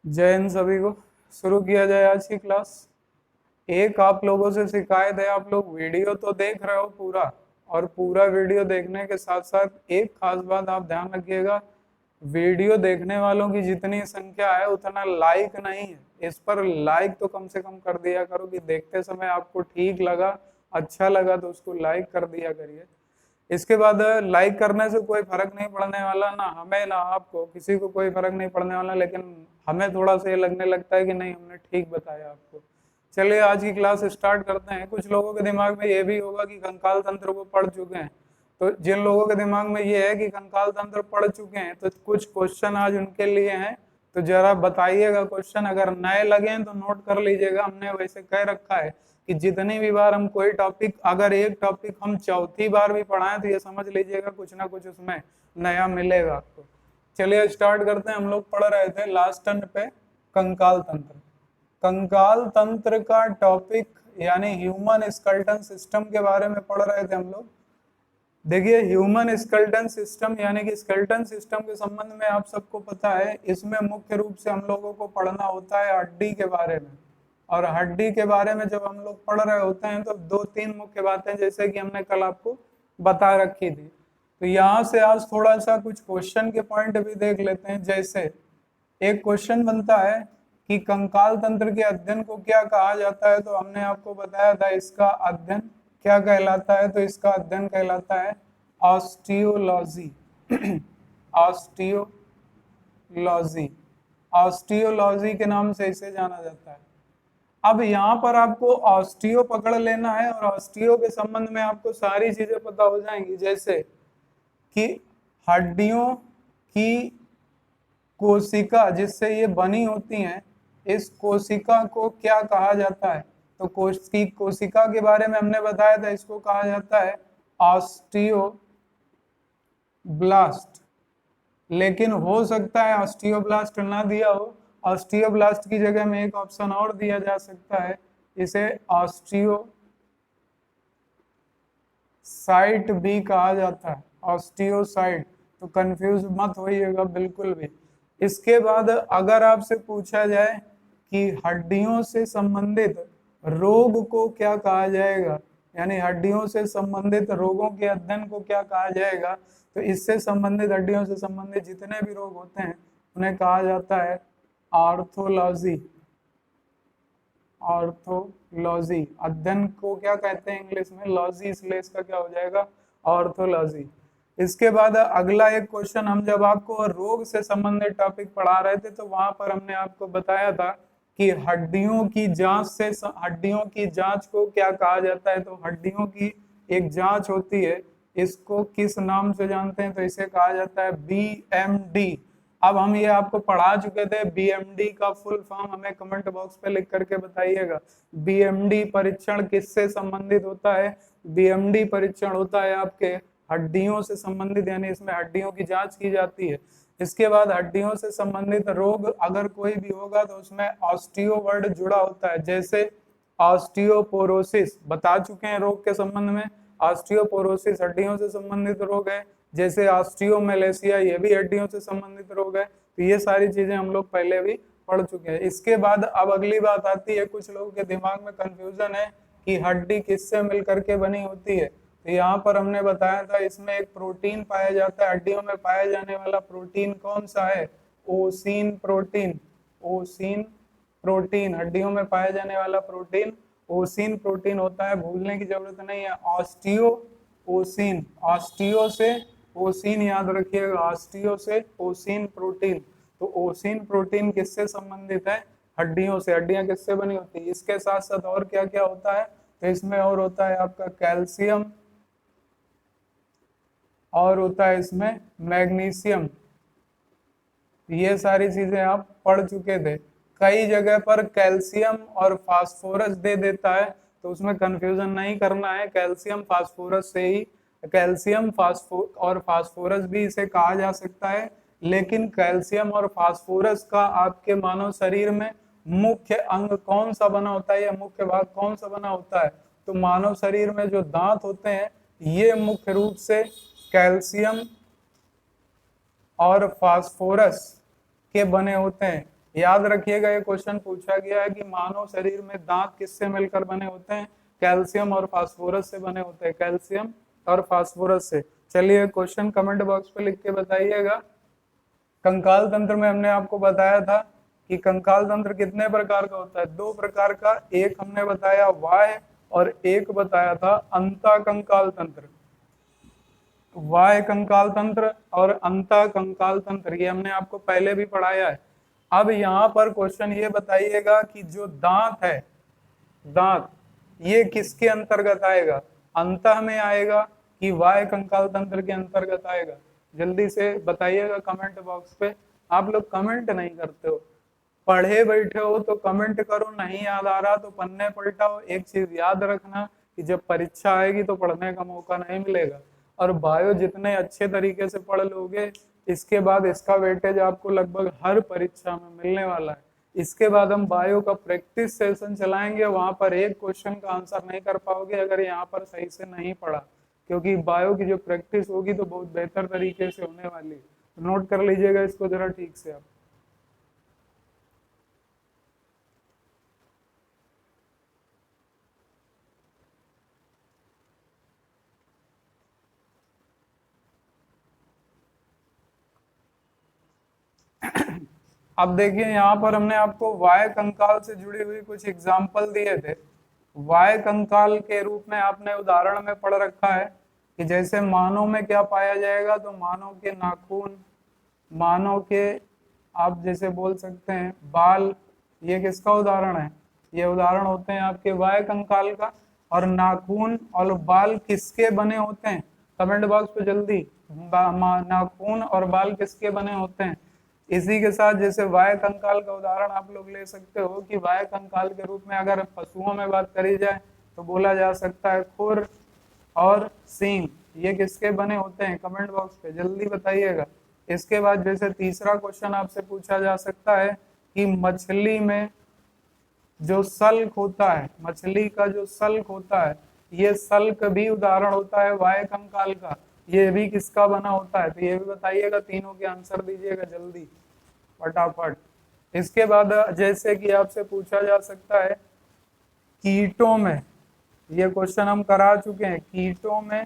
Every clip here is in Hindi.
जय हिंद सभी को। शुरू किया जाए आज की क्लास। एक आप लोगों से शिकायत है, आप लोग वीडियो तो देख रहे हो पूरा, और पूरा वीडियो देखने के साथ साथ एक खास बात आप ध्यान रखिएगा, वीडियो देखने वालों की जितनी संख्या है उतना लाइक नहीं है। इस पर लाइक तो कम से कम कर दिया करो कि देखते समय आपको ठीक लगा, अच्छा लगा तो उसको लाइक कर दिया करिए। इसके बाद लाइक करने से कोई फर्क नहीं पड़ने वाला, ना हमें ना आपको, किसी को कोई फर्क नहीं पड़ने वाला, लेकिन हमें थोड़ा सा ये लगने लगता है कि नहीं हमने ठीक बताया आपको। चलिए आज की क्लास स्टार्ट करते हैं। कुछ लोगों के दिमाग में ये भी होगा कि कंकाल तंत्र को पढ़ चुके हैं, तो जिन लोगों के दिमाग में ये है कि कंकाल तंत्र पढ़ चुके हैं तो कुछ क्वेश्चन आज उनके लिए हैं, तो जरा बताइएगा क्वेश्चन। अगर नए लगे हैं तो नोट कर लीजिएगा। हमने वैसे कह रखा है कि जितनी भी बार हम कोई टॉपिक, अगर एक टॉपिक हम चौथी बार भी पढ़ाएं तो ये समझ लीजिएगा कुछ ना कुछ उसमें नया मिलेगा आपको। चलिए स्टार्ट करते हैं। हम लोग पढ़ रहे थे लास्ट टर्न पे कंकाल तंत्र। कंकाल तंत्र का टॉपिक यानी ह्यूमन स्केलेटन सिस्टम के बारे में पढ़ रहे थे हम लोग। देखिए ह्यूमन स्केलेटन सिस्टम यानी कि स्केलेटन सिस्टम के संबंध में आप सबको पता है, इसमें मुख्य रूप से हम लोगों को पढ़ना होता है हड्डी के बारे में। और हड्डी के बारे में जब हम लोग पढ़ रहे होते हैं तो दो तीन मुख्य बातें जैसे कि हमने कल आपको बता रखी थी। तो यहाँ से आज थोड़ा सा कुछ क्वेश्चन के पॉइंट भी देख लेते हैं। जैसे एक क्वेश्चन बनता है कि कंकाल तंत्र के अध्ययन को क्या कहा जाता है, तो हमने आपको बताया था इसका अध्ययन क्या कहलाता है, तो इसका अध्ययन कहलाता है ऑस्टियोलॉजी। ऑस्टियोलॉजी, ऑस्टियोलॉजी के नाम से इसे जाना जाता है। अब यहाँ पर आपको ऑस्टियो पकड़ लेना है और ऑस्टियो के संबंध में आपको सारी चीजें पता हो जाएंगी। जैसे कि हड्डियों की कोशिका जिससे ये बनी होती हैं, इस कोशिका को क्या कहा जाता है, तो कोशिका के बारे में हमने बताया था, इसको कहा जाता है ऑस्टियोब्लास्ट। लेकिन हो सकता है ऑस्टियोब्लास्ट ना दिया हो, ऑस्टियोब्लास्ट की जगह में एक ऑप्शन और दिया जा सकता है, इसे ऑस्टियोसाइट भी कहा जाता है, ऑस्टियोसाइट। तो कंफ्यूज मत होइएगा बिल्कुल भी। इसके बाद अगर आपसे पूछा जाए कि हड्डियों से संबंधित रोग को क्या कहा जाएगा, यानी हड्डियों से संबंधित रोगों के अध्ययन को क्या कहा जाएगा, तो इससे संबंधित, हड्डियों से संबंधित जितने भी रोग होते हैं उन्हें कहा जाता है आर्थोलॉजी। ऑर्थोलॉजी अध्ययन को क्या कहते हैं इंग्लिश में, लॉजी, इसलिए इसका क्या हो जाएगा ऑर्थोलॉजी। इसके बाद अगला एक क्वेश्चन, हम जब आपको रोग से संबंधित टॉपिक पढ़ा रहे थे तो वहां पर हमने आपको बताया था कि हड्डियों की जांच से, हड्डियों की जांच को क्या कहा जाता है, तो हड्डियों की एक जांच होती है, इसको किस नाम से जानते हैं, तो इसे कहा जाता है बीएमडी। अब हम ये आपको पढ़ा चुके थे, बीएमडी का फुल फॉर्म हमें कमेंट बॉक्स पे लिख करके बताइएगा। बीएमडी परीक्षण किससे संबंधित होता है, बीएमडी परीक्षण होता है आपके हड्डियों से संबंधित, यानी इसमें हड्डियों की जांच की जाती है। इसके बाद हड्डियों से संबंधित रोग अगर कोई भी होगा तो उसमें ऑस्टियो वर्ड जुड़ा होता है। जैसे ऑस्टियोपोरोसिस बता चुके हैं रोग के संबंध में, ऑस्टियोपोरोसिस हड्डियों से संबंधित रोग है। जैसे ऑस्टियोमेलेसिया, ये भी हड्डियों से संबंधित रोग है। तो ये सारी चीजें हम लोग पहले भी पढ़ चुके हैं। इसके बाद अब अगली बात आती है, कुछ लोगों के दिमाग में कंफ्यूजन है कि हड्डी किससे मिल करके बनी होती है, तो यहाँ पर हमने बताया था इसमें एक प्रोटीन पाया जाता है। हड्डियों में पाया जाने वाला प्रोटीन कौन सा है, ओसिन प्रोटीन। ओसिन प्रोटीन, हड्डियों में पाया जाने वाला प्रोटीन ओसिन प्रोटीन होता है, भूलने की जरूरत नहीं है। ऑस्टियो ओसिन, ऑस्टियो से ओसिन याद रखिएगा, ऑस्टियो से ओसिन प्रोटीन। तो ओसिन प्रोटीन किससे संबंधित है, हड्डियों से। हड्डियां किससे बनी होती है, इसके साथ साथ और क्या क्या होता है, तो इसमें और होता है आपका कैल्शियम, और होता है इसमें मैग्नीशियम। ये सारी चीजें आप पढ़ चुके थे। कई जगह पर कैल्शियम और फास्फोरस दे देता है, तो उसमें कंफ्यूजन नहीं करना है, कैल्शियम फास्फोरस से ही, कैल्शियम और फास्फोरस भी इसे कहा जा सकता है। लेकिन कैल्शियम और फास्फोरस का आपके मानव शरीर में मुख्य अंग कौन सा बना होता है, या मुख्य भाग कौन सा बना होता है, तो मानव शरीर में जो दांत होते हैं ये मुख्य रूप से कैल्शियम और फास्फोरस के बने होते हैं। याद रखिएगा, ये क्वेश्चन पूछा गया है कि मानव शरीर में दांत किससे मिलकर बने होते हैं? कैल्शियम और फास्फोरस से बने होते हैं, कैल्शियम और फास्फोरस से। चलिए क्वेश्चन कमेंट बॉक्स पे लिख के बताइएगा। कंकाल तंत्र में हमने आपको बताया था कि कंकाल तंत्र कितने प्रकार का होता है? 2 प्रकार का, एक हमने बताया वाय और एक बताया था अंतः कंकाल तंत्र। वाय कंकाल तंत्र और अंतः कंकाल तंत्र, ये हमने आपको पहले भी पढ़ाया है। अब यहाँ पर क्वेश्चन ये बताइएगा कि जो दांत है, दांत ये किसके अंतर्गत आएगा? अंतः में आएगा कि वाय कंकाल तंत्र के अंतर्गत आएगा? जल्दी से बताइएगा कमेंट बॉक्स पे। आप लोग कमेंट नहीं करते हो, पढ़े बैठे हो तो कमेंट करो, नहीं याद आ रहा तो पन्ने पलटाओ। एक चीज याद रखना कि जब परीक्षा आएगी तो पढ़ने का मौका नहीं मिलेगा। और बायो जितने अच्छे तरीके से पढ़ लोगे, इसके बाद इसका वेटेज आपको लगभग हर परीक्षा में मिलने वाला है। इसके बाद हम बायो का प्रैक्टिस सेशन चलाएंगे, वहां पर एक क्वेश्चन का आंसर नहीं कर पाओगे अगर यहाँ पर सही से नहीं पढ़ा, क्योंकि बायो की जो प्रैक्टिस होगी तो बहुत बेहतर तरीके से होने वाली है। नोट कर लीजिएगा इसको जरा ठीक से आप। अब देखिए यहाँ पर हमने आपको वाय कंकाल से जुड़ी हुई कुछ एग्जाम्पल दिए थे। वाय कंकाल के रूप में आपने उदाहरण में पढ़ रखा है कि जैसे मानव में क्या पाया जाएगा, तो मानव के नाखून, मानव के आप जैसे बोल सकते हैं बाल, ये किसका उदाहरण है? ये उदाहरण होते हैं आपके वाय कंकाल का। और नाखून और बाल किसके बने होते हैं? कमेंट बॉक्स पे जल्दी, नाखून और बाल किसके बने होते हैं? इसी के साथ जैसे वाय कंकाल का उदाहरण आप लोग ले सकते हो कि वाय कंकाल के रूप में अगर पशुओं में बात करी जाए तो बोला जा सकता है खुर और सींग, ये किसके बने होते हैं? कमेंट बॉक्स पे जल्दी बताइएगा। इसके बाद जैसे तीसरा क्वेश्चन आपसे पूछा जा सकता है कि मछली में जो सल्क होता है, मछली का जो सल्क होता है, ये सल्क भी उदाहरण होता है वाय कंकाल का, ये भी किसका बना होता है? तो ये भी बताइएगा, तीनों के आंसर दीजिएगा जल्दी फटाफट। इसके बाद जैसे कि आपसे पूछा जा सकता है कीटों में, ये क्वेश्चन हम करा चुके हैं, कीटों में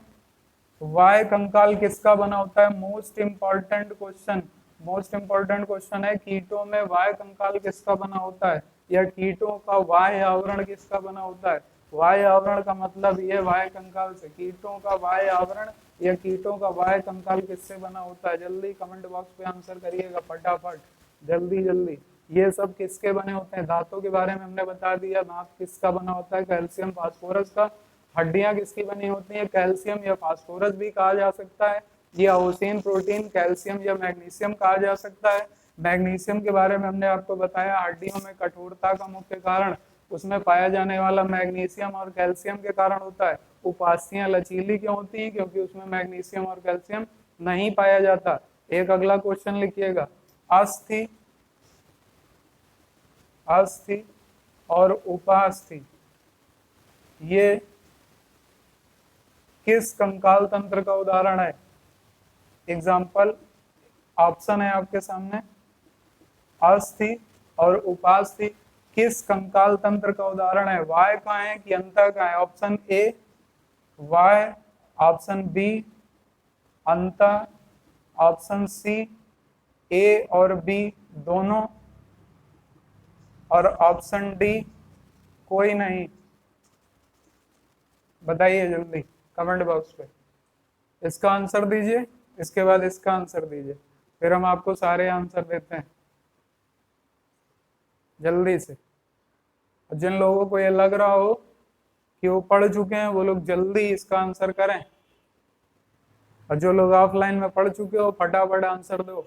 वाय कंकाल किसका बना होता है? Most important question, most important question है, कीटों में वाय कंकाल किसका बना होता है? या कीटों का वाय आवरण किसका बना होता है? वाय आवरण का मतलब ये वाय कंकाल से, कीटों का वाय आवरण या कीटों का वाय कंकाल किससे बना होता है? जल्दी कमेंट बॉक्स पे आंसर करिएगा फटाफट, जल्दी जल्दी। ये सब किसके बने होते हैं? दांतों के बारे में हमने बता दिया, दांत किसका बना होता है? कैल्शियम फास्फोरस का। हड्डियां किसकी बनी होती हैं? कैल्शियम या फास्फोरस भी कहा जा सकता है, या ओसिन प्रोटीन कैल्शियम या मैग्नीशियम कहा जा सकता है। मैग्नीशियम के बारे में हमने आपको बताया, हड्डियों में कठोरता का मुख्य कारण उसमें पाया जाने वाला मैग्नीशियम और कैल्शियम के कारण होता है। उपास्थियां लचीली क्यों होती हैं? क्योंकि उसमें मैग्नीशियम और कैल्शियम नहीं पाया जाता। एक अगला क्वेश्चन लिखिएगा, अस्थि, अस्थि और उपास्थि ये किस कंकाल तंत्र का उदाहरण है? एग्जाम्पल ऑप्शन है आपके सामने, अस्थि और उपास्थि किस कंकाल तंत्र का उदाहरण है? वाय का है कि अंतः का है? ऑप्शन ए वाय, ऑप्शन बी अंतः, ऑप्शन सी ए और बी दोनों, और ऑप्शन डी कोई नहीं। बताइए जल्दी कमेंट बॉक्स पे, इसका आंसर दीजिए, इसके बाद इसका आंसर दीजिए, फिर हम आपको सारे आंसर देते हैं जल्दी से। जिन लोगों को ये लग रहा हो कि वो पढ़ चुके हैं वो लोग जल्दी इसका आंसर करें, और जो लोग ऑफलाइन में पढ़ चुके हो फटाफट आंसर दो।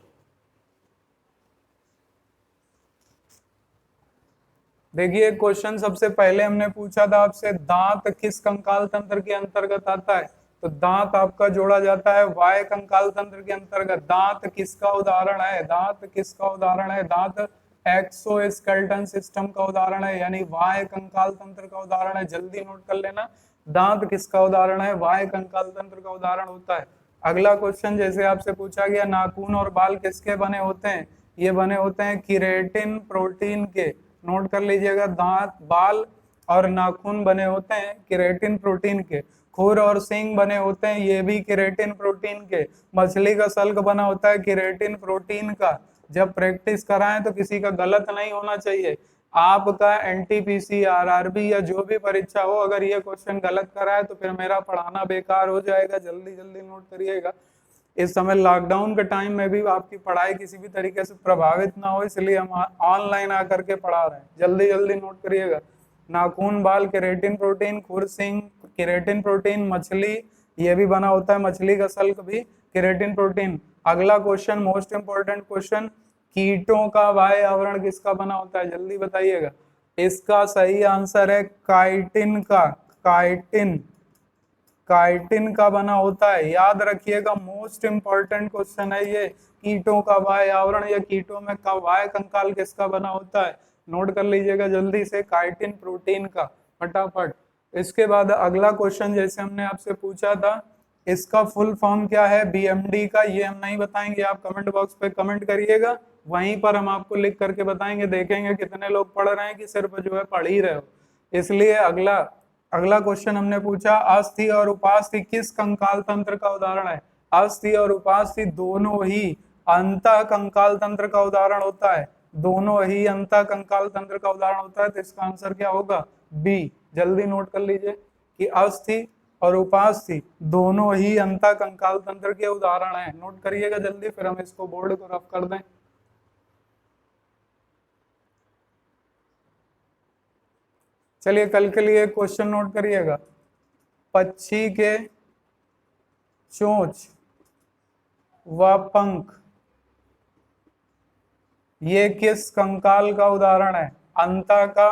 देखिए क्वेश्चन सबसे पहले हमने पूछा था आपसे, दांत किस कंकाल तंत्र के अंतर्गत आता है? तो दांत आपका जोड़ा जाता है वाय कंकाल तंत्र के अंतर्गत। दांत किसका उदाहरण है? दांत किसका उदाहरण है? दांत एक्सोस्केलेटन सिस्टम का उदाहरण है, यानी वाय कंकाल तंत्र का उदाहरण है। जल्दी नोट कर लेना, दांत किसका उदाहरण है? वाय कंकाल तंत्र का उदाहरण होता है। अगला क्वेश्चन जैसे आपसे पूछा गया, नाखून और बाल किसके बने होते हैं? ये बने होते हैं केराटिन प्रोटीन के। नोट कर लीजिएगा, दांत, बाल और नाखून बने होते हैं केराटिन प्रोटीन के। खुर और सींग बने होते हैं ये भी केराटिन प्रोटीन के। मछली का सल्क बना होता है केराटिन प्रोटीन का। जब प्रैक्टिस कराएं तो किसी का गलत नहीं होना चाहिए। आपका एनटीपीसी, आरआरबी या जो भी परीक्षा हो, अगर ये क्वेश्चन गलत कराए तो फिर मेरा पढ़ाना बेकार हो जाएगा। जल्दी जल्दी नोट करिएगा। इस समय लॉकडाउन के टाइम में भी आपकी पढ़ाई किसी भी तरीके से प्रभावित ना हो, इसलिए हम ऑनलाइन आकर के पढ़ा रहे हैं। जल्दी जल्दी नोट करिएगा। नाखून, बाल केराटिन प्रोटीन, खुर सींग केराटिन प्रोटीन, मछली ये भी बना होता है, मछली का सल्क भी केराटिन प्रोटीन। अगला क्वेश्चन, मोस्ट इंपोर्टेंट क्वेश्चन, कीटों का बाह्य आवरण किसका बना होता है? जल्दी बताइएगा। इसका सही आंसर है काइटिन का। काइटिन, काइटिन का बना होता है। याद रखिएगा, मोस्ट इंपॉर्टेंट क्वेश्चन है ये। कीटों का बाह्य आवरण या कीटों में का बाह्य कंकाल किसका बना होता है? नोट कर लीजिएगा जल्दी से, काइटिन प्रोटीन का, फटाफट। इसके बाद अगला क्वेश्चन जैसे हमने आपसे पूछा था, इसका फुल फॉर्म क्या है बीएमडी का? ये हम नहीं बताएंगे, आप कमेंट बॉक्स पे कमेंट करिएगा, वहीं पर हम आपको लिख करके बताएंगे। देखेंगे कितने लोग पढ़ रहे हैं कि सिर्फ जो है पढ़ ही रहे हो। इसलिए अगला अगला क्वेश्चन हमने पूछा, अस्थि और उपास्थि किस कंकाल तंत्र का उदाहरण है? अस्थि और उपास्थि दोनों ही अंतः कंकाल तंत्र का उदाहरण होता है। दोनों ही अंतः कंकाल तंत्र का उदाहरण होता है। तो इसका आंसर क्या होगा? बी। जल्दी नोट कर लीजिए कि अस्थि और उपास्थि दोनों ही अंतः कंकाल तंत्र के उदाहरण हैं। नोट करिएगा जल्दी, फिर हम इसको बोर्ड को रफ कर दें। चलिए कल के लिए क्वेश्चन नोट करिएगा। पक्षी के चोंच व पंख ये किस कंकाल का उदाहरण है? अंतः का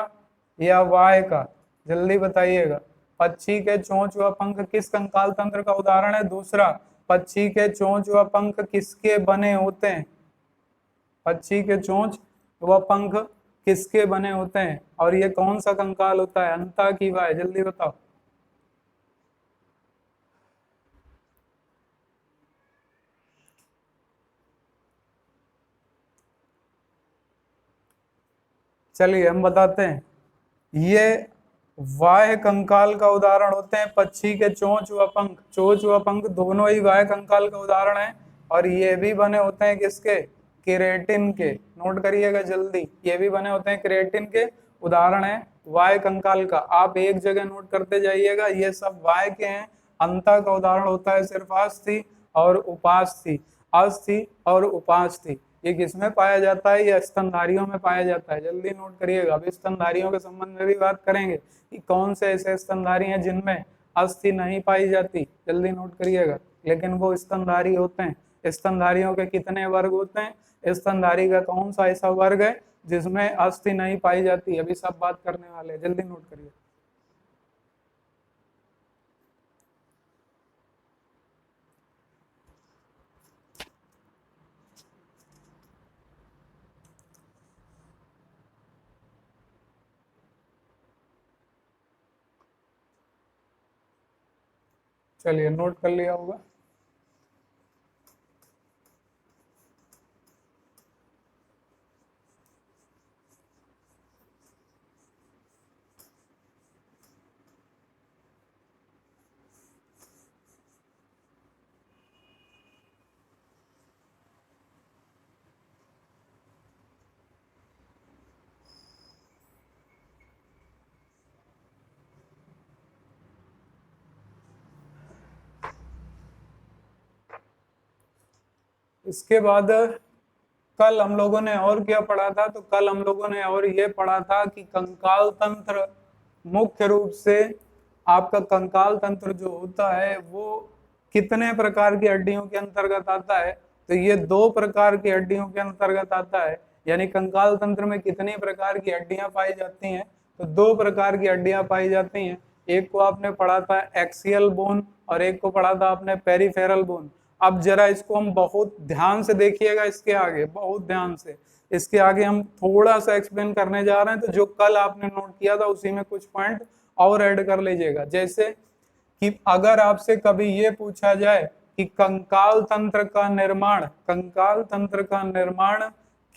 या वाय का? जल्दी बताइएगा। पक्षी के चोंच व पंख किस कंकाल तंत्र का उदाहरण है? दूसरा, पक्षी के चोंच व पंख किसके बने होते हैं? पक्षी के चोंच व पंख किसके बने होते हैं और ये कौन सा कंकाल होता है, अंतः की वाय? जल्दी बताओ। चलिए हम बताते हैं, ये वाय कंकाल का उदाहरण होते हैं पक्षी के चोंच व पंख। चोंच व पंख दोनों ही वाय कंकाल का उदाहरण है और ये भी बने होते हैं किसके? केराटिन के। नोट करिएगा जल्दी, ये भी बने होते हैं केराटिन के, उदाहरण है वाय कंकाल का। आप एक जगह नोट करते जाइएगा, ये सब वाय के हैं। अंतः का उदाहरण होता है सिर्फ अस्थि और उपास्थि। अस्थि और उपास्थि ये किसमें पाया जाता है? ये स्तनधारियों में पाया जाता है। जल्दी नोट करिएगा। अभी स्तनधारियों के संबंध में भी बात करेंगे कि कौन से ऐसे स्तनधारी हैं जिनमें अस्थि नहीं पाई जाती। जल्दी नोट करिएगा, लेकिन वो स्तनधारी होते हैं। स्तनधारियों के कितने वर्ग होते हैं? स्तनधारी का कौन सा ऐसा वर्ग है जिसमें अस्थि नहीं पाई जाती? अभी सब बात करने वाले हैं, जल्दी नोट करिए। चलिए नोट कर लिया होगा। इसके बाद कल हम लोगों ने और क्या पढ़ा था? तो कल हम लोगों ने और ये पढ़ा था कि कंकाल तंत्र मुख्य रूप से आपका कंकाल तंत्र जो होता है वो कितने प्रकार की हड्डियों के अंतर्गत आता है? तो ये 2 प्रकार की हड्डियों के अंतर्गत आता है। यानी कंकाल तंत्र में कितनी प्रकार की हड्डियां पाई जाती हैं? तो 2 प्रकार की हड्डियां पाई जाती हैं। एक को आपने पढ़ा था एक्सियल बोन और एक को पढ़ा था आपने पेरिफेरल बोन। अब जरा इसको हम बहुत ध्यान से देखिएगा, इसके आगे बहुत ध्यान से, इसके आगे हम थोड़ा सा एक्सप्लेन करने जा रहे हैं। तो जो कल आपने नोट किया था उसी में कुछ पॉइंट और ऐड कर लीजिएगा। जैसे कि अगर आपसे कभी ये पूछा जाए कि कंकाल तंत्र का निर्माण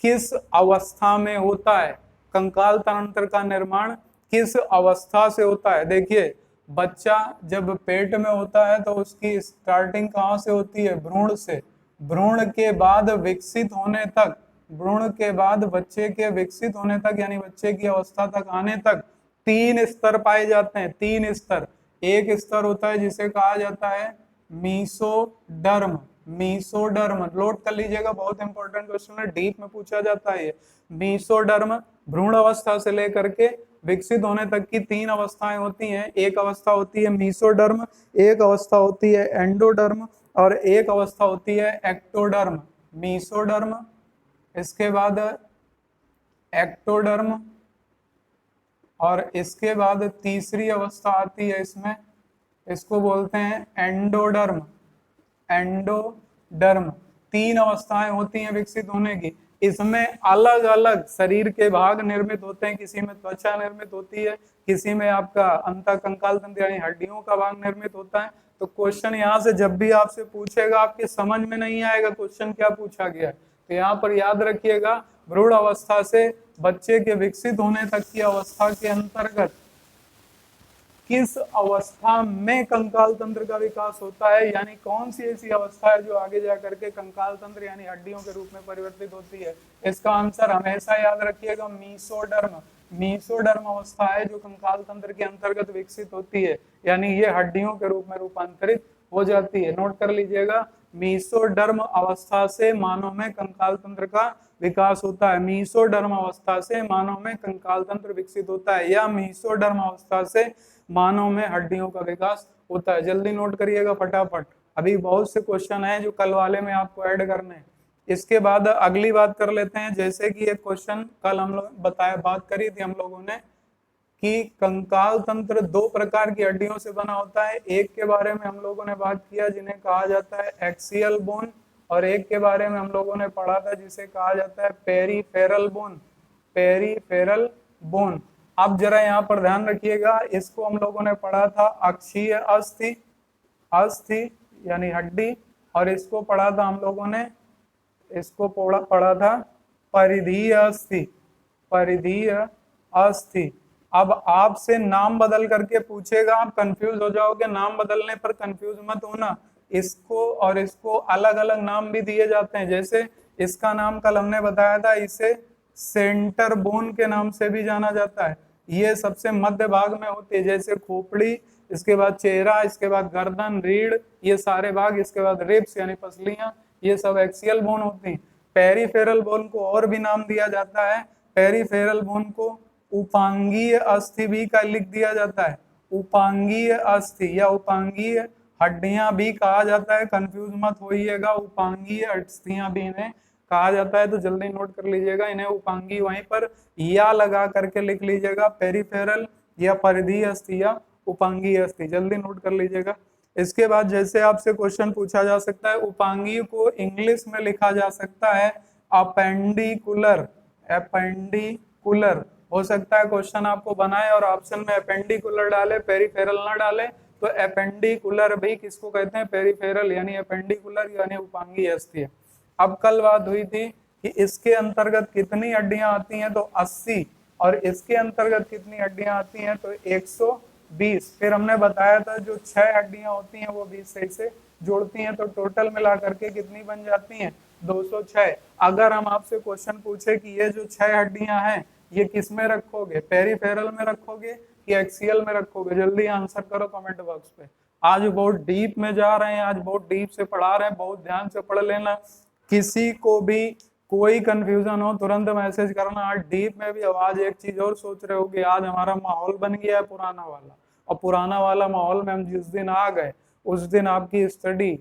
किस अवस्था में होता है, कंकाल तंत्र का निर्माण किस अवस्था से होता है। देखिए बच्चा जब पेट में होता है तो उसकी स्टार्टिंग कहाँ से होती है, भ्रूण से। भ्रूण के बाद विकसित होने तक, भ्रूण के बाद बच्चे के विकसित होने तक यानी बच्चे की अवस्था तक आने तक 3 स्तर पाए जाते हैं, 3 स्तर। एक स्तर होता है जिसे कहा जाता है मीसोडर्म, मीसोडर्म नोट कर लीजिएगा, बहुत इंपॉर्टेंट क्वेश्चन है, डीप में पूछा जाता है ये। मीसोडर्म भ्रूण अवस्था से लेकर के विकसित होने तक की 3 अवस्थाएं होती हैं। एक अवस्था होती है मीसोडर्म, एक अवस्था होती है एंडोडर्म और एक अवस्था होती है एक्टोडर्म। मीसोडर्म, इसके बाद एक्टोडर्म और इसके बाद तीसरी अवस्था आती है इसमें, इसको बोलते हैं एंडोडर्म। एंडोडर्म 3 अवस्थाएं होती हैं विकसित होने की। इसमें अलग अलग शरीर के भाग निर्मित होते हैं, किसी में त्वचा निर्मित होती है, किसी में आपका अंतःकंकाल तंत्र यानी हड्डियों का भाग निर्मित होता है। तो क्वेश्चन यहाँ से जब भी आपसे पूछेगा आपके समझ में नहीं आएगा क्वेश्चन क्या पूछा गया है, तो यहाँ पर याद रखिएगा भ्रूण अवस्था से बच्चे के विकसित होने तक की अवस्था के अंतर्गत किस अवस्था में कंकाल तंत्र का विकास होता है, यानी कौन सी ऐसी अवस्था है जो आगे जाकर के कंकाल तंत्र यानी हड्डियों के रूप में परिवर्तित होती है। इसका आंसर हमेशा याद रखिएगा मीसोडर्म। मीसोडर्म अवस्था है जो कंकाल तंत्र के अंतर्गत विकसित होती है, यानी ये हड्डियों के रूप में रूपांतरित हो जाती है। नोट कर लीजिएगा, मीसोडर्म अवस्था से मानव में कंकाल तंत्र का विकास होता है। मीसोडर्म अवस्था से मानव में कंकाल तंत्र विकसित होता है, या मीसोडर्म अवस्था से मानव में हड्डियों का विकास होता है। जल्दी नोट करिएगा फटाफट, अभी बहुत से क्वेश्चन हैं जो कल वाले में आपको ऐड करने हैं। इसके बाद अगली बात कर लेते हैं, जैसे कि एक क्वेश्चन कल हम लोग बात करी थी हम लोगों ने कि कंकाल तंत्र 2 प्रकार की हड्डियों से बना होता है। एक के बारे में हम लोगों ने बात किया जिन्हें कहा जाता है एक्सियल बोन, और एक के बारे में हम लोगों ने पढ़ा था जिसे कहा जाता है पेरीफेरल बोन। पेरीफेरल बोन, अब जरा यहाँ पर ध्यान रखिएगा, इसको हम लोगों ने पढ़ा था अक्षीय अस्थि, अस्थि यानी हड्डी, और इसको पढ़ा था हम लोगों ने, इसको पढ़ा था परिधीय अस्थि, परिधीय अस्थि। अब आपसे नाम बदल करके पूछेगा, आप कंफ्यूज हो जाओगे, नाम बदलने पर कंफ्यूज मत होना। इसको और इसको अलग अलग नाम भी दिए जाते हैं, जैसे इसका नाम कल हमने बताया था, इसे सेंटर बोन के नाम से भी जाना जाता है। ये सबसे मध्य भाग में होती है, जैसे खोपड़ी, इसके बाद चेहरा, इसके बाद गर्दन, रीढ़, ये सारे भाग, इसके बाद रिब्स यानी पसलियां, ये सब एक्सियल बोन होती हैं। पेरीफेरल बोन को और भी नाम दिया जाता है, पेरीफेरल बोन को उपांगीय अस्थि भी का लिख दिया जाता है, उपांगीय अस्थि या उपांगीय हड्डियां भी कहा जाता है, कंफ्यूज मत होइएगा, उपांगीय अस्थियां भी इन्हें कहा जाता है। तो जल्दी नोट कर लीजिएगा, इन्हें उपांगी वहीं पर या लगा करके लिख लीजिएगा, पेरीफेरल या परिधीय अस्थि या उपांगी अस्थि, जल्दी नोट कर लीजिएगा। इसके बाद जैसे आपसे क्वेश्चन पूछा जा सकता है, उपांगी को इंग्लिश में लिखा जा सकता है अपेंडिकुलर, अपेंडिकुलर हो सकता है क्वेश्चन आपको बनाए और ऑप्शन में अपेंडिकुलर डाले, पेरीफेरल ना डाले, तो अपेंडिकुलर भी किसको कहते हैं, पेरीफेरल यानी अपेंडिकुलर यानी उपांगी अस्थि। अब कल बात हुई थी कि इसके अंतर्गत कितनी हड्डियां आती हैं, तो 80, और इसके अंतर्गत कितनी हड्डियां आती हैं, तो 120। फिर हमने बताया था जो 6 हड्डियां होती हैं वो 20 से इसे जोड़ती हैं, तो टोटल मिला करके कितनी बन जाती हैं, 206। अगर हम आपसे क्वेश्चन पूछे कि ये जो 6 हड्डियां हैं ये किस में रखोगे, पेरीफेरल में रखोगे कि एक्सियल में रखोगे, जल्दी आंसर करो कमेंट बॉक्स पे। आज बहुत डीप में जा रहे हैं, आज बहुत डीप से पढ़ा रहे हैं, बहुत ध्यान से पढ़ लेना। किसी को भी कोई कंफ्यूजन हो तुरंत मैसेज करना। आज डीप में भी आवाज एक चीज और सोच रहे हो कि आज हमारा माहौल बन गया है पुराना वाला, और पुराना वाला माहौल में हम जिस दिन आ गए उस दिन आपकी स्टडी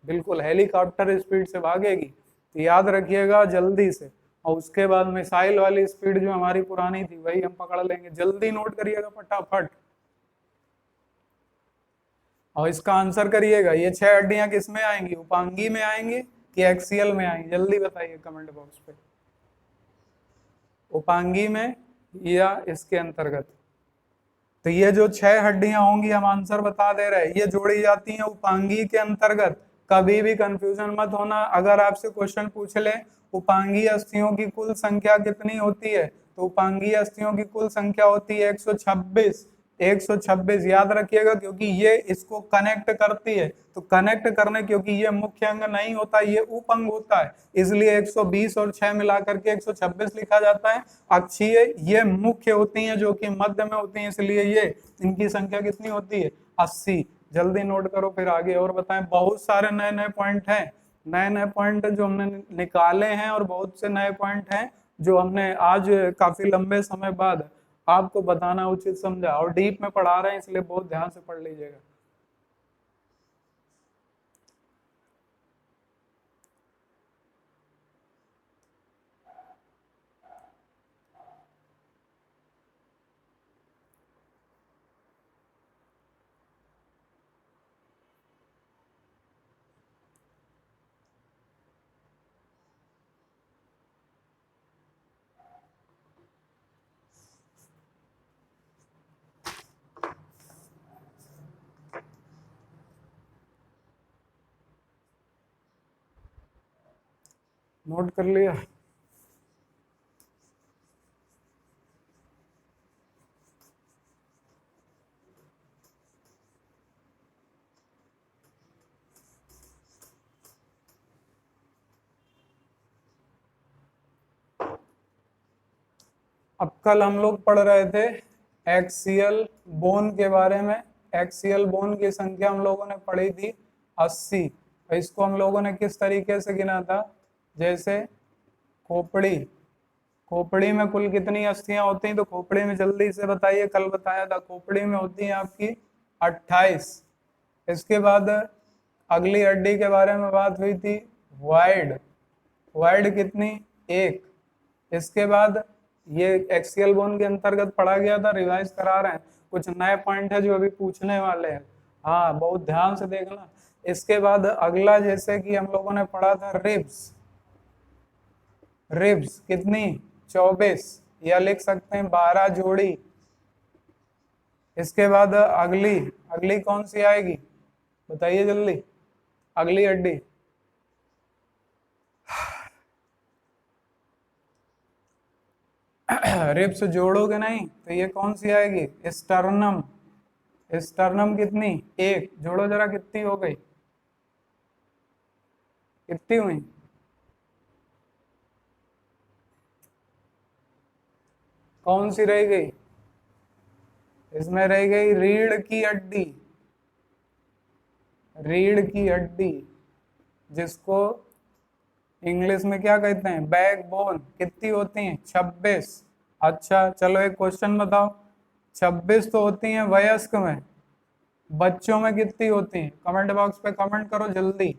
बिल्कुल हेलीकॉप्टर स्पीड से भागेगी। तो याद रखिएगा जल्दी से, और उसके बाद मिसाइल वाली स्पीड जो हमारी पुरानी थी वही हम पकड़ लेंगे। जल्दी नोट करिएगा फटाफट और इसका आंसर करिएगा। ये 6 हड्डियां किस में आएंगी, उपांगी में आएंगी कि एक्सियल में आएंगी, जल्दी बताइए कमेंट बॉक्स पे। उपांगी में या इसके अंतर्गत। तो ये जो 6 हड्डियां होंगी हम आंसर बता दे रहे हैं, ये जोड़ी जाती हैं उपांगी के अंतर्गत। कभी भी कंफ्यूजन मत होना। अगर आपसे क्वेश्चन पूछ ले उपांगीय अस्थियों की कुल संख्या कितनी होती है, तो उपांगीय अस्थियों की कुल संख्या होती है 126। 126 याद रखिएगा, क्योंकि ये इसको कनेक्ट करती है। तो कनेक्ट करने, क्योंकि ये मुख्य अंग नहीं होता, ये उपअंग होता है, इसलिए 120 और 6 मिलाकर के 126 लिखा जाता है। अक्षीय ये मुख्य होती हैं जो कि मध्य में होती हैं, इसलिए ये इनकी संख्या कितनी होती है 80। जल्दी नोट करो फिर आगे और बताएं। बहुत सारे नए नए पॉइंट हैं, नए नए पॉइंट जो हमने निकाले हैं, और बहुत से नए पॉइंट हैं जो हमने आज काफी लंबे समय बाद आपको बताना उचित समझा, और डीप में पढ़ा रहे हैं इसलिए बहुत ध्यान से पढ़ लीजिएगा। नोट कर लिया? अब कल हम लोग पढ़ रहे थे एक्सियल बोन के बारे में। एक्सियल बोन की संख्या हम लोगों ने पढ़ी थी 80। इसको हम लोगों ने किस तरीके से गिना था, जैसे खोपड़ी, खोपड़ी में कुल कितनी अस्थियां होती हैं, तो खोपड़ी में जल्दी से बताइए, कल बताया था खोपड़ी में होती हैं आपकी 28। इसके बाद अगली हड्डी के बारे में बात हुई थी वाइड, वाइड कितनी 1। इसके बाद ये एक्सियल बोन के अंतर्गत पढ़ा गया था, रिवाइज करा रहे हैं, कुछ नए पॉइंट है जो अभी पूछने वाले हैं, हाँ बहुत ध्यान से देखना। इसके बाद अगला जैसे कि हम लोगों ने पढ़ा था रिब्स, रिब्स कितनी 24, या लिख सकते हैं 12 जोड़ी। इसके बाद अगली अगली कौन सी आएगी बताइए जल्दी, अगली हड्डी रिब्स जोड़ोगे नहीं तो ये कौन सी आएगी, स्टर्नम। स्टर्नम कितनी 1, जोड़ो जरा कितनी हो गई, कितनी हुई, कौन सी रह गई, इसमें रह गई रीढ़ की हड्डी, रीढ़ की हड्डी जिसको इंग्लिश में क्या कहते हैं, बैकबोन। कितनी होती हैं 26। अच्छा चलो एक क्वेश्चन बताओ, 26 तो होती हैं वयस्क में, बच्चों में कितनी होती हैं, कमेंट बॉक्स पे कमेंट करो जल्दी।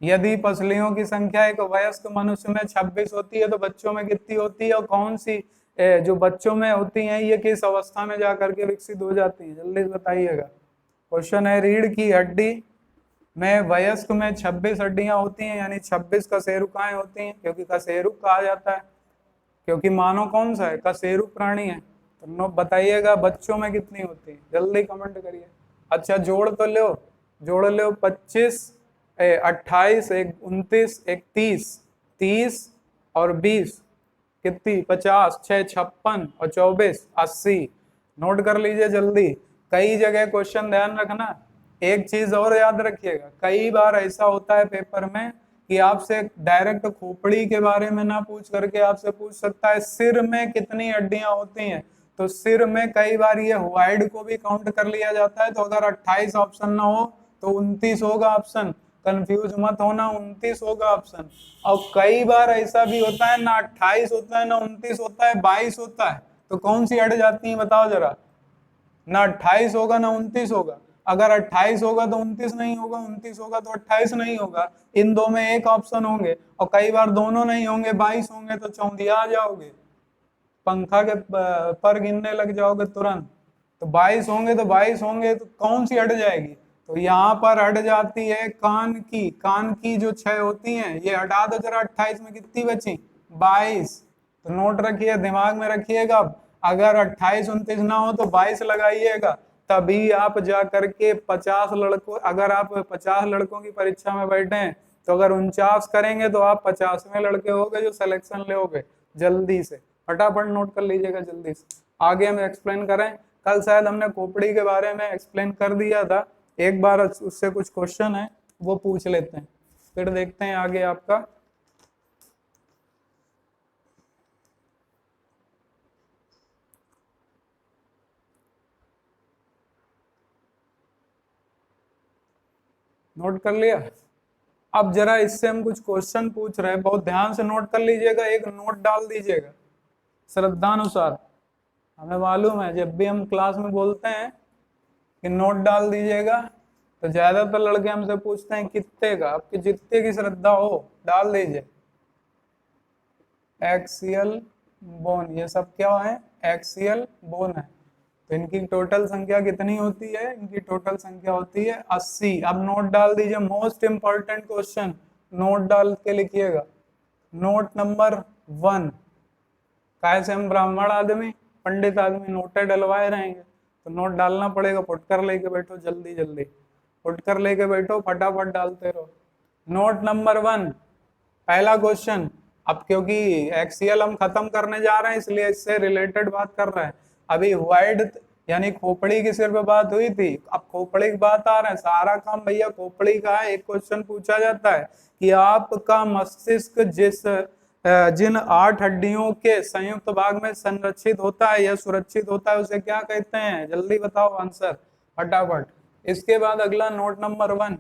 यदि पसलियों की संख्या एक वयस्क मनुष्य में 26 होती है तो बच्चों में कितनी होती है, और कौन सी जो बच्चों में होती हैं ये किस अवस्था में जाकर के विकसित हो जाती है, जल्दी बताइएगा। क्वेश्चन है रीढ़ की हड्डी में वयस्क में 26 हड्डियां होती हैं, यानी 26 कशेरुकाएं होती हैं, क्योंकि कशेरुक कहा जाता है, क्योंकि मानव कौन सा है, कशेरुक प्राणी है। तो बताइएगा बच्चों में कितनी होती है, जल्दी कमेंट करिए। अच्छा जोड़ तो लो, जोड़ लो 25 28 एक 29 एक 30, 30 और 20 कितनी 50, 6 56 और 24 80। नोट कर लीजिए जल्दी। कई जगह क्वेश्चन ध्यान रखना, एक चीज और याद रखिएगा, कई बार ऐसा होता है पेपर में कि आपसे डायरेक्ट खोपड़ी के बारे में ना पूछ करके आपसे पूछ सकता है सिर में कितनी हड्डियां होती हैं। तो सिर में कई बार ये वाइड को भी काउंट कर लिया जाता है, तो अगर 28 ऑप्शन ना हो तो 29 होगा ऑप्शन, कंफ्यूज मत होना, 29 होगा ऑप्शन। और कई बार ऐसा भी होता है ना 28 होता है ना 29 होता है, 22 होता है, तो कौन सी हट जाती है बताओ जरा, ना 28 होगा ना 29 होगा। अगर 28 होगा तो 29 नहीं होगा, 29 होगा तो 28 नहीं होगा, इन दो में एक ऑप्शन होंगे। और कई बार दोनों नहीं होंगे, 22 होंगे तो चौंधिया आ जाओगे, पंखा के पर गिनने लग जाओगे तुरंत। तो 22 होंगे तो 22 होंगे, तो कौन सी हट जाएगी, तो यहाँ पर हट जाती है कान की, कान की जो 6 होती हैं ये हटा दो जरा, 28 में कितनी बची 22। तो नोट रखिए, दिमाग में रखिएगा, अगर 28 29 ना हो तो 22 लगाइएगा, तभी आप जा करके 50 लड़कों, अगर आप 50 लड़कों की परीक्षा में बैठे हैं तो अगर 49 करेंगे तो आप 50वें लड़के होगे जो सिलेक्शन लोगे। जल्दी से फटाफट नोट कर लीजिएगा जल्दी से। आगे हम एक्सप्लेन करें, कल शायद हमने खोपड़ी के बारे में एक्सप्लेन कर दिया था, एक बार उससे कुछ क्वेश्चन है वो पूछ लेते हैं, फिर देखते हैं आगे आपका। नोट कर लिया? अब जरा इससे हम कुछ क्वेश्चन पूछ रहे हैं, बहुत ध्यान से नोट कर लीजिएगा, एक नोट डाल दीजिएगा श्रद्धानुसार। हमें मालूम है जब भी हम क्लास में बोलते हैं कि नोट डाल दीजिएगा तो ज्यादातर लड़के हमसे पूछते हैं कितने का, आपकी जितने की श्रद्धा हो डाल दीजिए। एक्सियल बोन, ये सब क्या है? एक्सियल बोन है। तो इनकी टोटल संख्या कितनी होती है? इनकी टोटल संख्या होती है 80। अब नोट डाल दीजिए, मोस्ट इंपॉर्टेंट क्वेश्चन नोट डाल के लिखिएगा। नोट नंबर 1, कैसे हम ब्राह्मण आदमी पंडित आदमी नोटे डलवाए रहेंगे तो नोट डालना पड़ेगा। फुट कर लेके बैठो, जल्दी जल्दी फुट कर लेके बैठो, फटाफट डालते रहो। नोट नंबर 1, पहला क्वेश्चन। अब क्योंकि एक्सीएल हम खत्म करने जा रहे हैं इसलिए इससे रिलेटेड बात कर रहे हैं। अभी वाइड यानी खोपड़ी की सिर्फ बात हुई थी, अब खोपड़ी की बात आ रहा है, सारा काम भैया खोपड़ी का है। एक क्वेश्चन पूछा जाता है कि आपका मस्तिष्क जिन 8 हड्डियों के संयुक्त भाग में संरक्षित होता है या सुरक्षित होता है उसे क्या कहते हैं? जल्दी बताओ आंसर फटाफट। इसके बाद अगला नोट नंबर 1,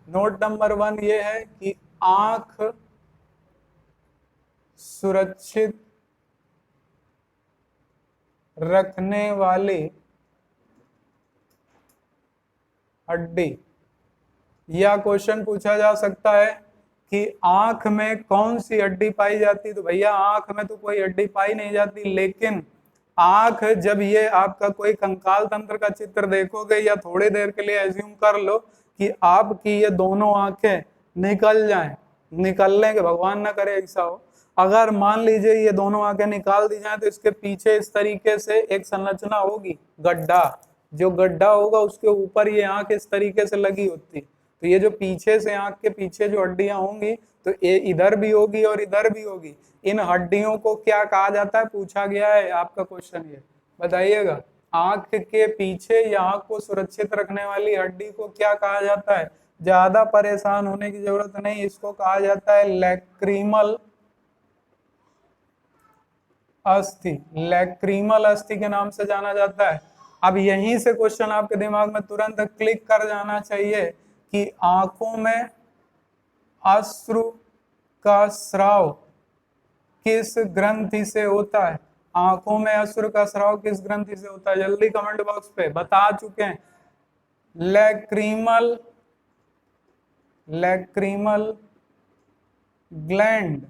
नोट नंबर 1 ये है कि आंख सुरक्षित रखने वाली हड्डी। या क्वेश्चन पूछा जा सकता है कि आंख में कौन सी हड्डी पाई जाती? तो भैया आंख में तो कोई हड्डी पाई नहीं जाती, लेकिन आंख जब ये आपका कोई कंकाल तंत्र का चित्र देखोगे या थोड़ी देर के लिए एज्यूम कर लो कि आपकी ये दोनों आंखें निकल जाएं, निकलने के भगवान ना करे ऐसा हो, अगर मान लीजिए ये दोनों आंखें निकाल दी जाए तो इसके पीछे इस तरीके से एक संरचना होगी, गड्ढा। जो गड्ढा होगा उसके ऊपर ये आंख इस तरीके से लगी होती, तो ये जो पीछे से आंख के पीछे जो हड्डियां होंगी तो ये इधर भी होगी और इधर भी होगी। इन हड्डियों को क्या कहा जाता है? पूछा गया है आपका क्वेश्चन, ये बताइएगा। आंख के पीछे या आंख को सुरक्षित रखने वाली हड्डी को क्या कहा जाता है? ज्यादा परेशान होने की जरूरत नहीं, इसको कहा जाता है लैक्रीमल अस्थि। लैक्रीमल अस्थि के नाम से जाना जाता है। अब यहीं से क्वेश्चन आपके दिमाग में तुरंत क्लिक कर जाना चाहिए कि आंखों में अश्रु का स्राव किस ग्रंथि से होता है? आंखों में अश्रु का स्राव किस ग्रंथि से होता है? जल्दी कमेंट बॉक्स पे बता चुके हैं। Lacrimal, lacrimal gland,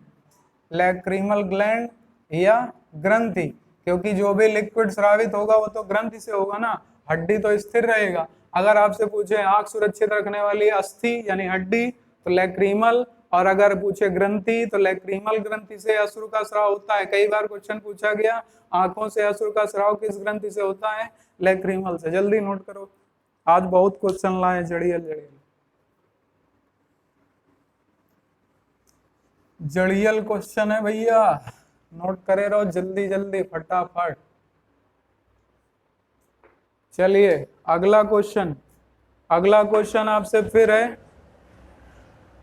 lacrimal gland या ग्रंथि, क्योंकि जो भी लिक्विड स्रावित होगा वो तो ग्रंथि से होगा ना, हड्डी तो स्थिर रहेगा। अगर आपसे पूछे आंख सुरक्षित रखने वाली अस्थि यानी हड्डी तो लैक्रीमल, और अगर पूछे ग्रंथि तो लैक्रीमल ग्रंथि से अश्रु का स्राव होता है। कई बार क्वेश्चन पूछा गया आंखों से अश्रु का स्राव किस ग्रंथि से होता है? लैक्रीमल से। जल्दी नोट करो, आज बहुत क्वेश्चन लाए जड़ियल जड़ियल जड़ियल क्वेश्चन है भैया, नोट करे रहो जल्दी जल्दी फटाफट। चलिए अगला क्वेश्चन, अगला क्वेश्चन आपसे फिर है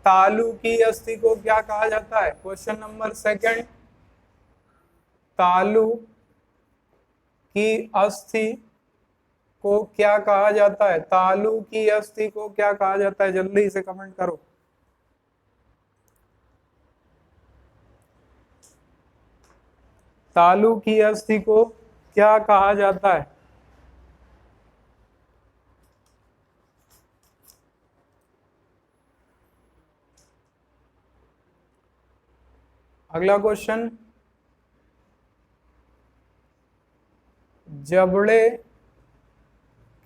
तालू की अस्थि को क्या कहा जाता है? क्वेश्चन नंबर 2, तालू की अस्थि को क्या कहा जाता है? तालू की अस्थि को क्या कहा जाता है? जल्दी से कमेंट करो। तालू की अस्थि को क्या कहा जाता है? अगला क्वेश्चन, जबड़े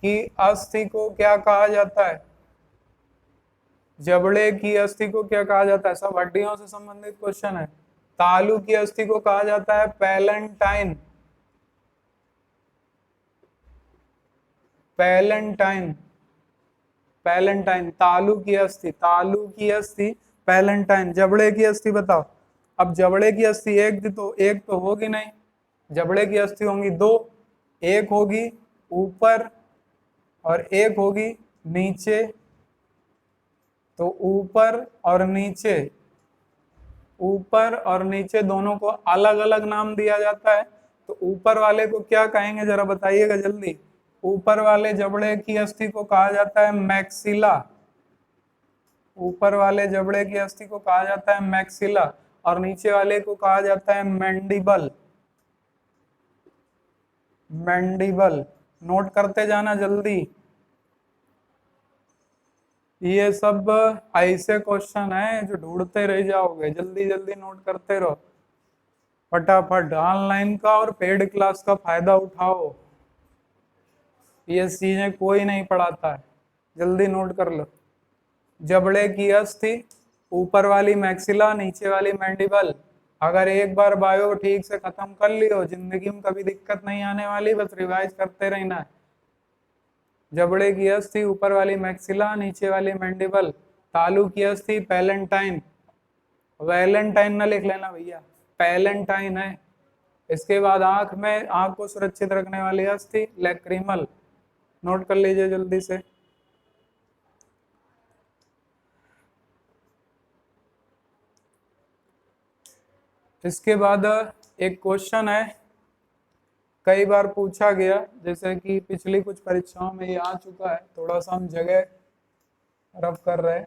की अस्थि को क्या कहा जाता है? जबड़े की अस्थि को क्या कहा जाता है? सब हड्डियों से संबंधित क्वेश्चन है। तालू की अस्थि को कहा जाता है पैलेंटाइन। Palatine, palatine. तालू की अस्थि, तालू की अस्थि, पैलेंटाइन। जबड़े की अस्थि बताओ। अब जबड़े की अस्थि एक तो होगी नहीं, जबड़े की अस्थि होंगी दो, एक होगी ऊपर और एक होगी नीचे। तो ऊपर और नीचे, ऊपर और नीचे दोनों को अलग अलग नाम दिया जाता है। तो ऊपर वाले को क्या कहेंगे जरा बताइएगा जल्दी। ऊपर वाले जबड़े की अस्थि को कहा जाता है मैक्सिला। ऊपर वाले जबड़े की अस्थि को कहा जाता है मैक्सिला और नीचे वाले को कहा जाता है मैंडिबल। मैंडिबल, नोट करते जाना जल्दी। ये सब ऐसे क्वेश्चन है जो ढूंढते रह जाओगे, जल्दी जल्दी नोट करते रहो फटाफट। ऑनलाइन का और पेड क्लास का फायदा उठाओ, ये चीजें कोई नहीं पढ़ाता है, जल्दी नोट कर लो। जबड़े की अस्थि, ऊपर वाली मैक्सिला, नीचे वाली मैंडिबल। अगर एक बार बायो ठीक से खत्म कर लियो, जिंदगी में कभी दिक्कत नहीं आने वाली, बस रिवाइज करते रहना है। जबड़े की अस्थि, ऊपर वाली मैक्सिला, नीचे वाली मैंडिबल। तालू की अस्थि पैलेंटाइन, वैलेंटाइन ना लिख लेना भैया, पैलेंटाइन है। इसके बाद आंख में, आंख को सुरक्षित रखने वाली अस्थि लैक्रिमल, नोट कर लीजिए जल्दी से। इसके बाद एक क्वेश्चन है, कई बार पूछा गया, जैसे कि पिछली कुछ परीक्षाओं में ये आ चुका है, थोड़ा सा हम जगह रफ कर रहे हैं।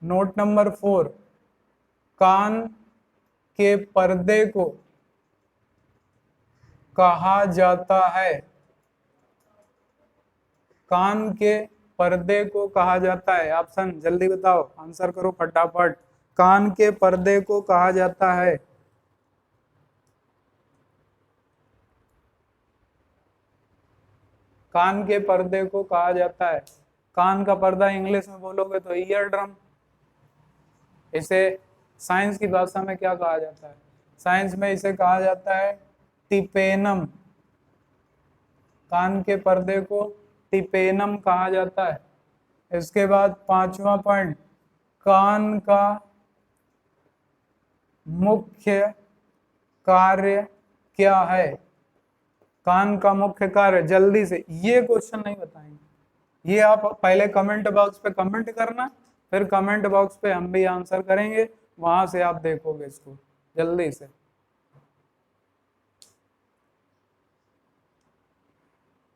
नोट नंबर 4, कान के पर्दे को कहा जाता है, कान के पर्दे को कहा जाता है। ऑप्शन जल्दी बताओ, आंसर करो फटाफट। कान के पर्दे को कहा जाता है, कान के पर्दे को कहा जाता है। कान का पर्दा इंग्लिश में बोलोगे तो ईयर ड्रम। इसे साइंस की भाषा में क्या कहा जाता है? साइंस में इसे कहा जाता है टिपेनम। कान के पर्दे को टिपेनम कहा जाता है। इसके बाद 5वां पॉइंट, कान का मुख्य कार्य क्या है? कान का मुख्य कार्य, जल्दी से, ये क्वेश्चन नहीं बताएंगे, ये आप पहले कमेंट बॉक्स पे कमेंट करना, फिर कमेंट बॉक्स पे हम भी आंसर करेंगे, वहां से आप देखोगे इसको, जल्दी से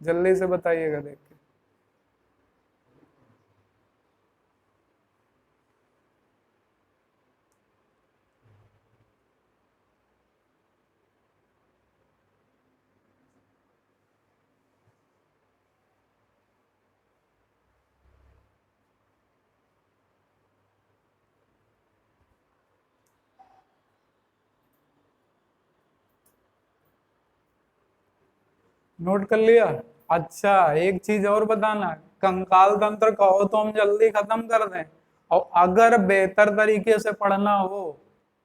जल्दी से बताइएगा देख के। नोट कर लिया? अच्छा, एक चीज और बताना, कंकाल तंत्र कहो तो हम जल्दी खत्म कर दें, और अगर बेहतर तरीके से पढ़ना हो,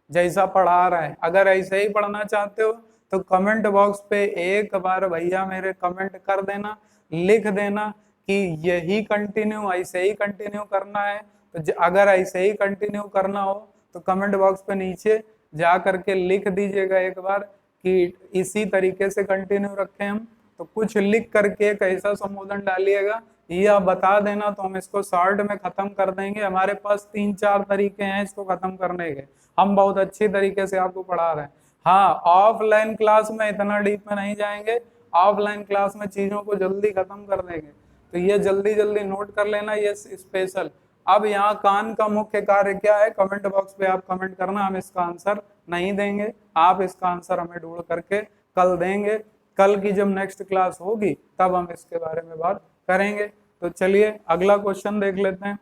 जैसा पढ़ा रहे हैं, अगर ऐसे ही पढ़ना चाहते हो तो कमेंट बॉक्स पे एक बार भैया मेरे कमेंट कर देना, लिख देना कि यही कंटिन्यू, ऐसे ही कंटिन्यू करना है। तो अगर ऐसे ही कंटिन्यू करना हो तो कमेंट बॉक्स पे नीचे जा करके लिख दीजिएगा एक बार कि इसी तरीके से कंटिन्यू रखें हम। तो कुछ लिख करके एक ऐसा संबोधन डालिएगा, ये आप बता देना, तो हम इसको शॉर्ट में खत्म कर देंगे। हमारे पास 3-4 तरीके हैं इसको खत्म करने के, हम बहुत अच्छी तरीके से आपको पढ़ा रहे हैं। हाँ, ऑफलाइन क्लास में इतना डीप में नहीं जाएंगे, ऑफलाइन क्लास में चीजों को जल्दी खत्म कर देंगे। तो ये जल्दी जल्दी नोट कर लेना, ये स्पेशल। अब यहाँ कान का मुख्य कार्य क्या है, कमेंट बॉक्स पे आप कमेंट करना, हम इसका आंसर नहीं देंगे, आप इसका आंसर हमें ढूंढ करके कल देंगे। कल की जब नेक्स्ट क्लास होगी तब हम इसके बारे में बात करेंगे। तो चलिए अगला क्वेश्चन देख लेते हैं।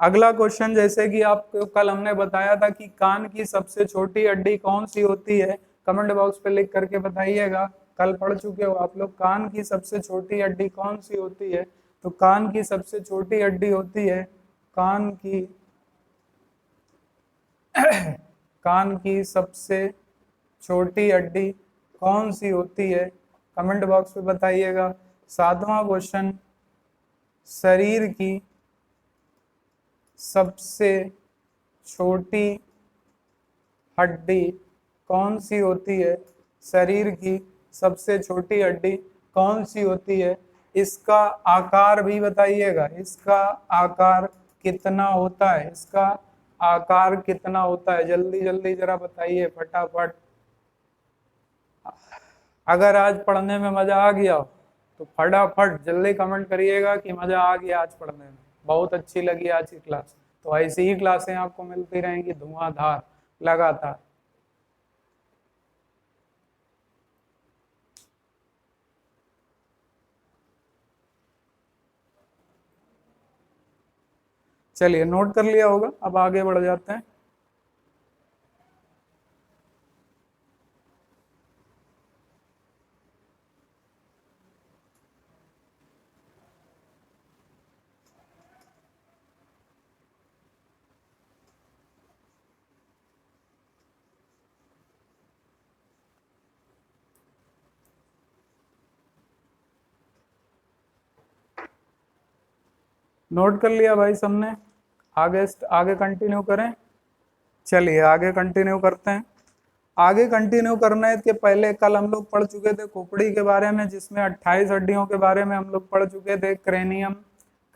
अगला क्वेश्चन, जैसे कि आपको कल हमने बताया था कि कान की सबसे छोटी हड्डी कौन सी होती है, कमेंट बॉक्स पे लिख करके बताइएगा। कल पढ़ चुके हो आप लोग, कान की सबसे छोटी हड्डी कौन सी होती है? तो कान की सबसे छोटी हड्डी होती है, कान की कान की सबसे छोटी हड्डी कौन सी होती है? कमेंट बॉक्स में बताइएगा। 7वां क्वेश्चन, शरीर की सबसे छोटी हड्डी कौन सी होती है? शरीर की सबसे छोटी हड्डी कौन सी होती है? इसका आकार भी बताइएगा। इसका आकार कितना होता है? इसका आकार कितना होता है? जल्दी जल्दी जरा बताइए फटाफट। अगर आज पढ़ने में मजा आ गया तो फटाफट जल्दी कमेंट करिएगा कि मजा आ गया आज पढ़ने में, बहुत अच्छी लगी आज की क्लास। तो ऐसी ही क्लासें आपको मिलती रहेंगी धुआंधार लगातार। चलिए, नोट कर लिया होगा, अब आगे बढ़ जाते हैं। नोट कर लिया भाई सबने? आगे आगे कंटिन्यू करें। चलिए आगे कंटिन्यू करते हैं। आगे कंटिन्यू करने के पहले कल हम लोग पढ़ चुके थे खोपड़ी के बारे में, जिसमें 28 हड्डियों के बारे में हम लोग पढ़ चुके थे। क्रेनियम,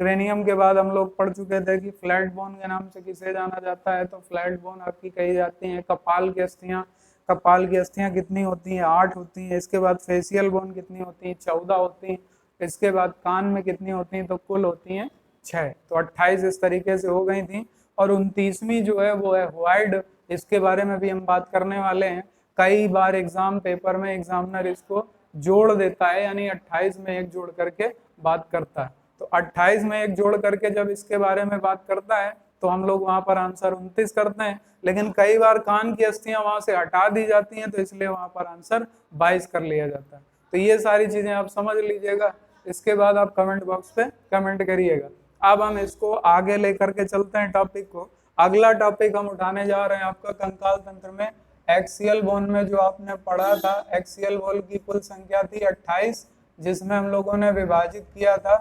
क्रेनियम के बाद हम लोग पढ़ चुके थे कि फ्लैट बोन के नाम से किसे जाना जाता है। तो फ्लैट बोन आपकी कही जाती है। कपाल की अस्थियां, कपाल की अस्थियां कितनी होती हैं? 8 होती हैं। इसके बाद फेशियल बोन कितनी होती हैं? 14 होती हैं। इसके बाद कान में कितनी होती हैं? तो कुल होती हैं 6। तो 28 इस तरीके से हो गई थी। और 29वीं जो है वो है व्हाइट। इसके बारे में भी हम बात करने वाले हैं। कई बार एग्जाम पेपर में एग्जामिनर इसको जोड़ देता है, यानी 28 में एक जोड़ करके बात करता है। तो 28 में एक जोड़ करके जब इसके बारे में बात करता है तो हम लोग वहां पर आंसर 29 करते हैं। लेकिन कई बार कान की अस्थियां वहां से हटा दी जाती हैं, तो इसलिए वहां पर आंसर 22 कर लिया जाता है। तो ये सारी चीजें आप समझ लीजिएगा। इसके बाद आप कमेंट बॉक्स पे कमेंट करिएगा। अब हम इसको आगे लेकर के चलते हैं टॉपिक को। अगला टॉपिक हम उठाने जा रहे हैं आपका कंकाल तंत्र में एक्सियल बोन में जो आपने पढ़ा था। एक्सियल बोन की कुल संख्या थी 28, जिसमें हम लोगों ने विभाजित किया था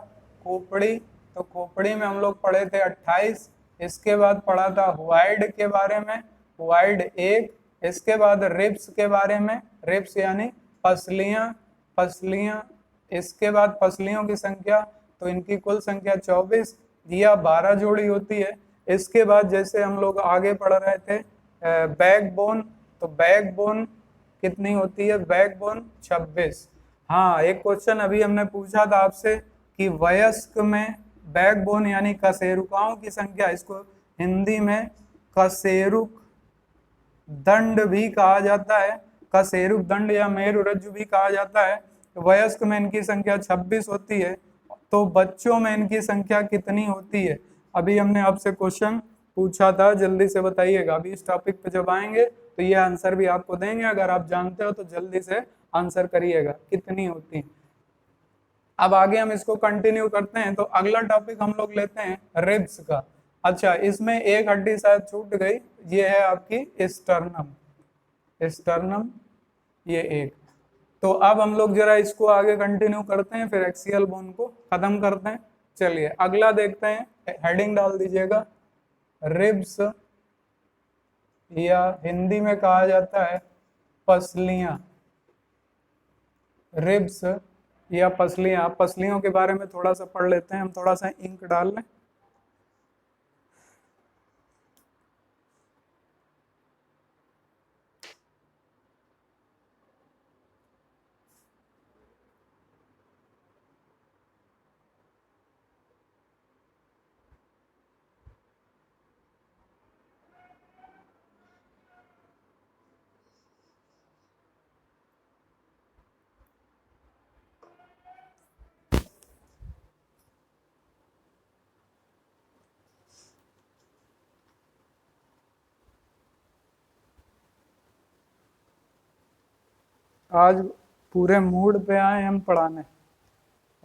खोपड़ी। तो खोपड़ी में हम लोग पढ़े थे 28। इसके बाद पढ़ा था वाइड के बारे में, वाइड 1। इसके बाद रिब्स के बारे में, रिब्स यानी पसलियां, पसलियां। इसके बाद पसलियों की संख्या, तो इनकी कुल संख्या 24 या 12 जोड़ी होती है। इसके बाद जैसे हम लोग आगे पढ़ रहे थे बैक बोन, तो बैक बोन कितनी होती है? Back bone 26। हाँ, एक क्वेश्चन अभी हमने पूछा था आपसे कि वयस्क में बैक बोन यानी कशेरुकाओं की संख्या, इसको हिंदी में कशेरुक दंड भी कहा जाता है, कशेरुक दंड या मेरुरज्जु भी कहा जाता है। वयस्क में इनकी संख्या 26 होती है। तो बच्चों में इनकी संख्या कितनी होती है? अभी हमने आपसे क्वेश्चन पूछा था, जल्दी से बताइएगा। अभी इस टॉपिक पे जब आएंगे तो ये आंसर भी आपको देंगे। अगर आप जानते हो तो जल्दी से आंसर करिएगा कितनी होती है। अब आगे हम इसको कंटिन्यू करते हैं। तो अगला टॉपिक हम लोग लेते हैं रिब्स का। अच्छा, इसमें एक हड्डी शायद छूट गई, ये है आपकी स्टर्नम, स्टर्नम ये एक। तो अब हम लोग जरा इसको आगे कंटिन्यू करते हैं, फिर एक्सियल बोन को खत्म करते हैं। चलिए अगला देखते हैं, हेडिंग डाल दीजिएगा रिब्स, या हिंदी में कहा जाता है पसलियां। रिब्स या पसलियां। पसलियों के बारे में थोड़ा सा पढ़ लेते हैं हम, थोड़ा सा इंक डाल लें। आज पूरे मूड पे आए हम पढ़ाने,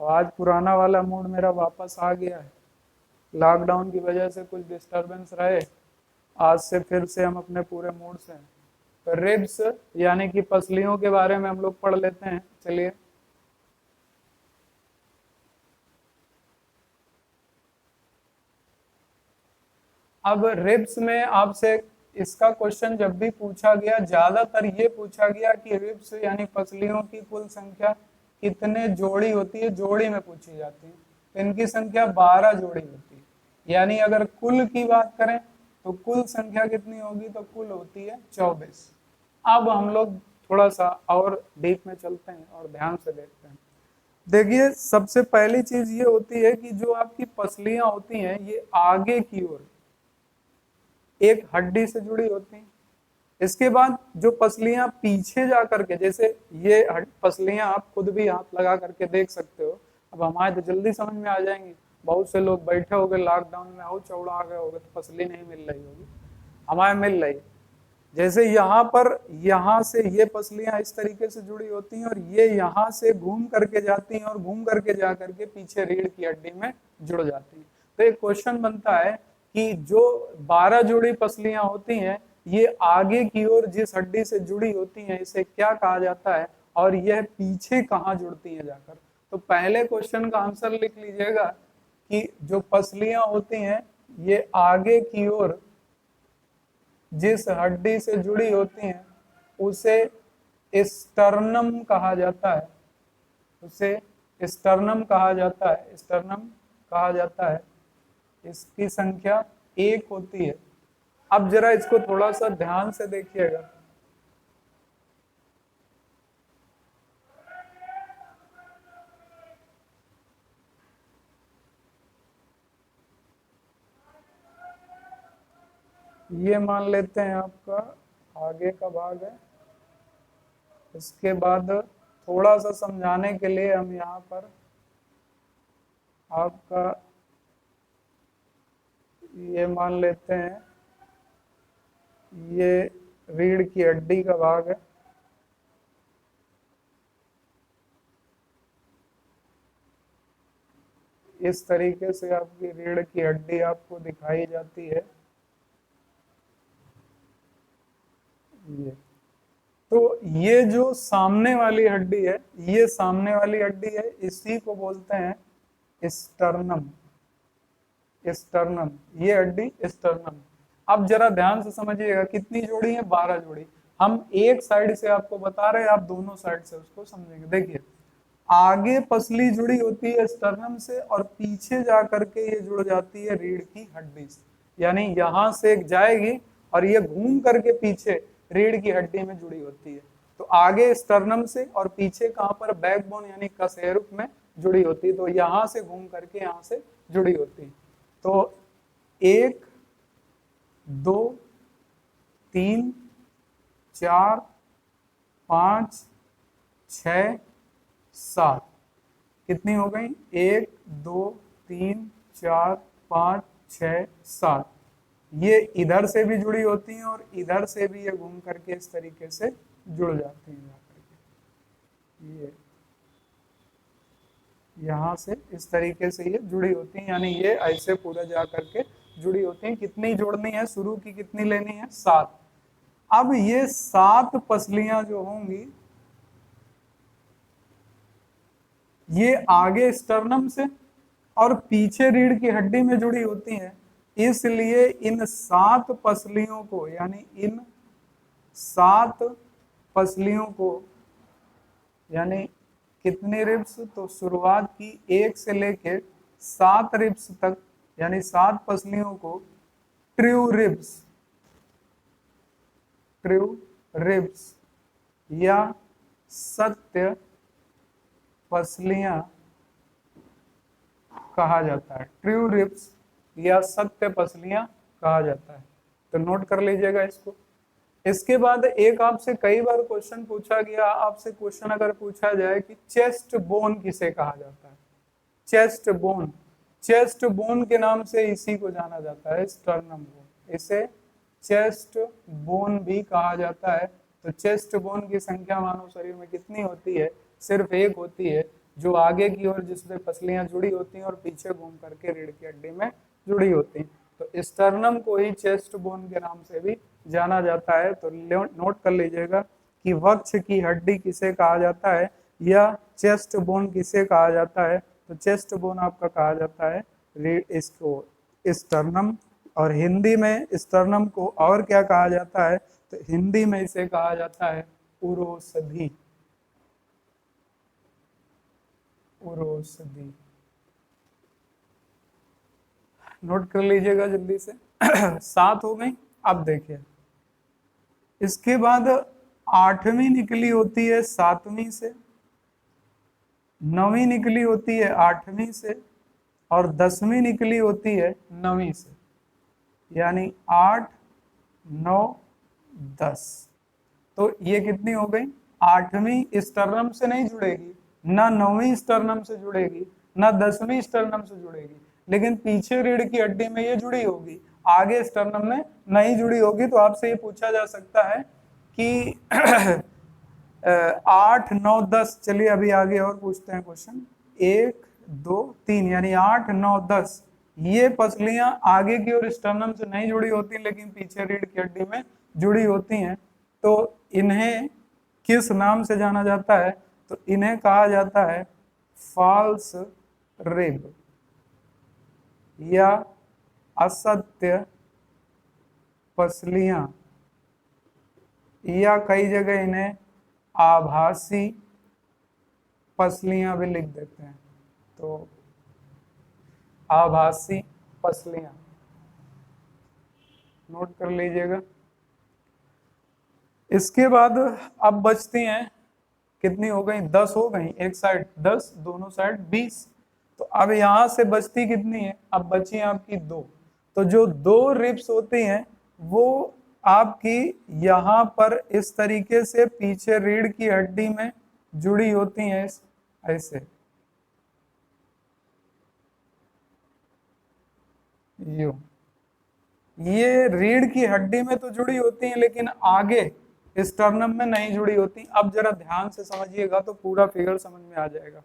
और आज पुराना वाला मूड मेरा वापस आ गया है। लॉकडाउन की वजह से कुछ डिस्टरबेंस रहे, आज से फिर से हम अपने पूरे मूड से हैं। तो रिब्स यानी कि पसलियों के बारे में हम लोग पढ़ लेते हैं, चलिए। अब रिब्स में आपसे इसका क्वेश्चन जब भी पूछा गया, ज्यादातर ये पूछा गया कि रिब्स यानी पसलियों की कुल संख्या कितने जोड़ी होती है, जोड़ी में पूछी जाती है। तो इनकी संख्या 12 जोड़ी होती है। यानी अगर कुल की बात करें तो कुल संख्या कितनी होगी, तो कुल होती है 24। अब हम लोग थोड़ा सा और डीप में चलते हैं और ध्यान से देखते हैं। देखिए, सबसे पहली चीज ये होती है कि जो आपकी पसलियां होती हैं ये आगे की ओर एक हड्डी से जुड़ी होती हैं। इसके बाद जो पसलियां पीछे जा करके, जैसे ये पसलियां आप खुद भी हाथ लगा करके देख सकते हो। अब हमारे तो जल्दी समझ में आ जाएंगी। बहुत से लोग बैठे हो गए लॉकडाउन में, आओ चौड़ा आ गए हो गए, तो पसली नहीं मिल रही होगी, हमारे मिल रही। जैसे यहाँ पर, यहाँ से ये पसलियां इस तरीके से जुड़ी होती हैं और ये यहाँ से घूम करके जाती हैं और घूम करके जा करके पीछे रीढ़ की हड्डी में जुड़ जाती हैं। तो एक क्वेश्चन बनता है कि जो 12 जोड़ी पसलियां होती हैं ये आगे की ओर जिस हड्डी से जुड़ी होती हैं इसे क्या कहा जाता है, और यह पीछे कहाँ जुड़ती हैं जाकर। तो पहले क्वेश्चन का आंसर लिख लीजिएगा कि जो पसलियां होती हैं ये आगे की ओर जिस हड्डी से जुड़ी होती हैं उसे स्टर्नम कहा जाता है, उसे स्टर्नम कहा जाता है, स्टर्नम कहा जाता है। इसकी संख्या 1 होती है। अब जरा इसको थोड़ा सा ध्यान से देखिएगा। ये मान लेते हैं आपका आगे का भाग है। इसके बाद थोड़ा सा समझाने के लिए हम यहाँ पर आपका ये मान लेते हैं ये रीढ़ की हड्डी का भाग है। इस तरीके से आपकी रीढ़ की हड्डी आपको दिखाई जाती है। ये तो ये जो सामने वाली हड्डी है, ये सामने वाली हड्डी है, इसी को बोलते हैं स्टर्नम। स्टर्नम, ये हड्डी स्टर्नम। अब जरा ध्यान से समझिएगा, कितनी जोड़ी है, 12 जोड़ी। हम एक साइड से आपको बता रहे हैं, आप दोनों साइड से उसको समझेंगे। देखिए, आगे पसली जुड़ी होती है स्टर्नम से और पीछे जा करके ये जुड़ जाती है रीढ़ की हड्डी से। यानी यहां से एक जाएगी और ये घूम करके पीछे रीढ़ की हड्डी में जुड़ी होती है। तो आगे स्टर्नम से और पीछे कहां पर, बैकबोन यानी कशेरुक में जुड़ी होती है। तो यहां से घूम करके यहां से जुड़ी होती है। तो 1 2 3 4 5 6 7, कितनी हो गई, 1 2 3 4 5 6 7। ये इधर से भी जुड़ी होती हैं और इधर से भी ये घूम करके इस तरीके से जुड़ जाती हैं जाकर के। ये यहाँ से इस तरीके से ये जुड़ी होती हैं, यानी ये ऐसे पूरा जा करके जुड़ी होती हैं। कितनी जोड़नी है, शुरू की कितनी लेनी है, 7। अब ये 7 पसलियां जो होंगी ये आगे स्टर्नम से और पीछे रीढ़ की हड्डी में जुड़ी होती हैं। इसलिए इन 7 पसलियों को, यानी इन 7 पसलियों को, यानी कितनी रिब्स, तो शुरुआत की 1 से लेके 7 रिब्स तक, यानी 7 पसलियों को ट्रू रिब्स, ट्रू रिब्स या सत्य पसलियां कहा जाता है। ट्रू रिब्स या सत्य पसलियां कहा जाता है। तो नोट कर लीजिएगा इसको। इसके बाद एक आपसे कई बार क्वेश्चन पूछा गया, आपसे क्वेश्चन अगर पूछा जाए कि चेस्ट बोन किसे कहा जाता है, चेस्ट बोन, चेस्ट बोन के नाम से इसी को जाना जाता है, स्टर्नम बोन। इसे चेस्ट बोन भी कहा जाता है। तो चेस्ट बोन की संख्या मानव शरीर में कितनी होती है, सिर्फ 1 होती है, जो आगे की ओर जिसमें पसलियां जुड़ी होती हैं और पीछे घूम करके रीढ़ की हड्डी में जुड़ी होती हैं। तो स्टर्नम को ही चेस्ट बोन के नाम से भी जाना जाता है, तो नोट कर लीजिएगा कि वक्ष की हड्डी किसे कहा जाता है या चेस्ट बोन किसे कहा जाता है। तो चेस्ट बोन आपका कहा जाता है इसको स्टर्नम। और हिंदी में स्टर्नम को और क्या कहा जाता है, तो हिंदी में इसे कहा जाता है उरोसधि। उरोसधि नोट कर लीजिएगा जल्दी से। 7 हो गई। अब देखिए इसके बाद 8वीं निकली होती है 7वीं से, 9वीं निकली होती है 8वीं से, और 10वीं निकली होती है 9वीं से। यानी 8, 9, 10। तो ये कितनी हो गई? 8वीं स्टर्नम से नहीं जुड़ेगी, ना 9वीं स्टर्नम से जुड़ेगी, ना 10वीं स्टर्नम से जुड़ेगी, लेकिन पीछे रीढ़ की हड्डी में ये जुड़ी होगी, आगे स्टर्नम में नहीं जुड़ी होगी। तो आपसे ये पूछा जा सकता है कि 8, 9, 10। चलिए अभी आगे और पूछते हैं क्वेश्चन। 1, 2, 3 यानी 8, 9, 10 ये पसलियां आगे की ओर स्टर्नम से नहीं जुड़ी होती, लेकिन पीछे रीढ़ की हड्डी में जुड़ी होती हैं। तो इन्हें किस नाम से जाना जाता है? तो इन्हें कहा जाता है फॉल्स रिब या असत्य पसलियां, या कई जगह इन्हें आभासी पसलियां भी लिख देते हैं। तो आभासी पसलियां नोट कर लीजिएगा। इसके बाद अब बचती हैं कितनी हो गई? 10 हो गई। एक साइड 10, दोनों साइड 20। तो अब यहां से बचती कितनी है? अब बची आपकी 2। तो जो 2 रिब्स होती हैं वो आपकी यहां पर इस तरीके से पीछे रीढ़ की हड्डी में जुड़ी होती हैं, ऐसे यूं। ये रीढ़ की हड्डी में तो जुड़ी होती हैं, लेकिन आगे स्टर्नम में नहीं जुड़ी होती। अब जरा ध्यान से समझिएगा तो पूरा फिगर समझ में आ जाएगा।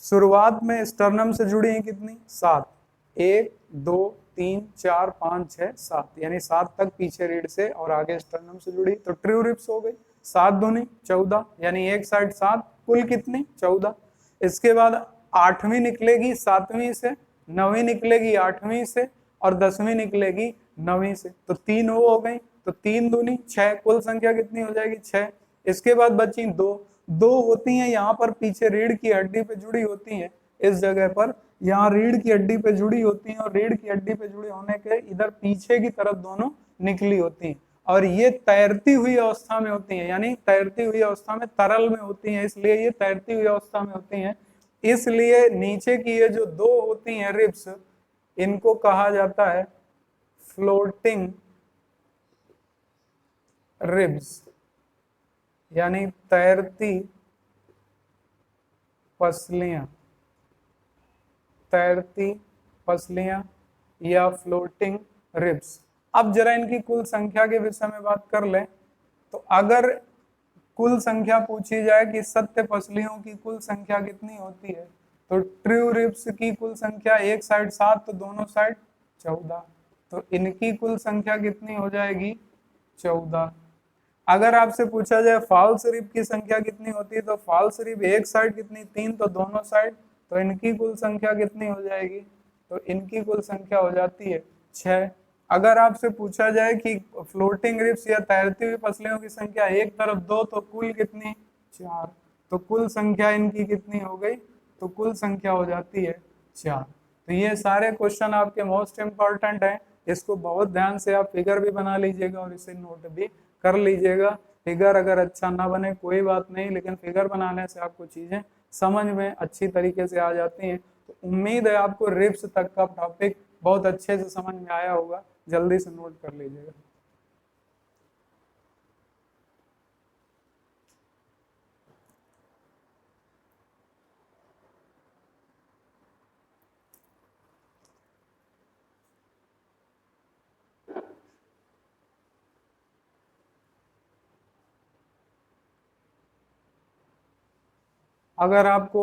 शुरुआत में स्टर्नम से जुड़ी हैं कितनी? 7। 1, 2, 3, 4, 5, 6, 7 यानी 7 तक पीछे रीढ़ से और आगे स्टर्नम से जुड़ी, तो ट्रू रिब्स हो गई। 7 दूनी 14 यानी एक साइड 7, कुल कितनी? 14। इसके बाद 8वीं निकलेगी 7वीं से, 9वीं निकलेगी 8वीं से, और 10वीं निकलेगी 9वीं से। तो 3 वो हो गई। तो 3 दूनी 6, कुल संख्या कितनी हो जाएगी? 6। इसके बाद बची 2 होती हैं यहाँ पर पीछे रीढ़ की हड्डी पे जुड़ी होती हैं, इस जगह पर यहाँ रीढ़ की हड्डी पे जुड़ी होती हैं, और रीढ़ की हड्डी पे जुड़े होने के इधर पीछे की तरफ दोनों निकली होती हैं, और ये तैरती हुई अवस्था में होती हैं, यानी तैरती हुई अवस्था में तरल में होती हैं, इसलिए ये तैरती हुई अवस्था में होती हैं। इसलिए नीचे की ये जो 2 होती हैं रिब्स, इनको कहा जाता है फ्लोटिंग रिब्स, यानी तैरती पसलियां। तैरती पसलियां या फ्लोटिंग रिब्स। अब जरा इनकी कुल संख्या के विषय में बात कर लें। तो अगर कुल संख्या पूछी जाए कि सत्य पसलियों की कुल संख्या कितनी होती है, तो ट्रू रिब्स की कुल संख्या एक साइड 7, तो दोनों साइड 14। तो इनकी कुल संख्या कितनी हो जाएगी? 14। अगर आपसे पूछा जाए फॉल्स रिब की संख्या कितनी होती है, तो फॉल्स रिब एक साइड कितनी? 3, तो दोनों साइड, तो इनकी कुल संख्या कितनी हो जाएगी? तो इनकी कुल संख्या हो जाती है 6। अगर आपसे पूछा जाए कि फ्लोटिंग रिब्स या तैरती हुई पसलियों की संख्या एक तरफ 2, तो कुल कितनी? 4। तो कुल संख्या इनकी कितनी हो गई? तो कुल संख्या हो जाती है 4। तो ये सारे क्वेश्चन आपके मोस्ट इम्पोर्टेंट हैं। इसको बहुत ध्यान से आप फिगर भी बना लीजिएगा और इसे नोट भी कर लीजिएगा। फिगर अगर अच्छा ना बने कोई बात नहीं, लेकिन फिगर बनाने से आपको चीजें समझ में अच्छी तरीके से आ जाती हैं। तो उम्मीद है आपको रिब्स तक का टॉपिक बहुत अच्छे से समझ में आया होगा। जल्दी से नोट कर लीजिएगा। अगर आपको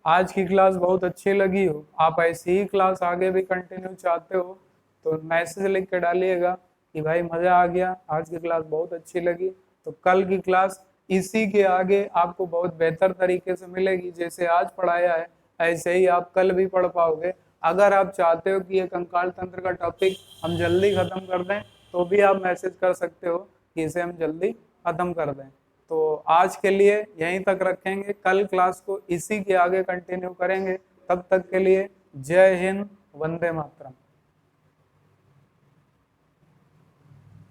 आज की क्लास बहुत अच्छी लगी हो, आप ऐसी ही क्लास आगे भी कंटिन्यू चाहते हो, तो मैसेज लिख के डालिएगा कि भाई मजा आ गया, आज की क्लास बहुत अच्छी लगी। तो कल की क्लास इसी के आगे आपको बहुत बेहतर तरीके से मिलेगी, जैसे आज पढ़ाया है ऐसे ही आप कल भी पढ़ पाओगे। अगर आप चाहते हो कि ये कंकाल तंत्र का टॉपिक हम जल्दी खत्म कर दें, तो भी आप मैसेज कर सकते हो कि इसे हम जल्दी खत्म कर दें। तो आज के लिए यहीं तक रखेंगे, कल क्लास को इसी के आगे कंटिन्यू करेंगे। तब तक के लिए जय हिंद, वंदे मातरम।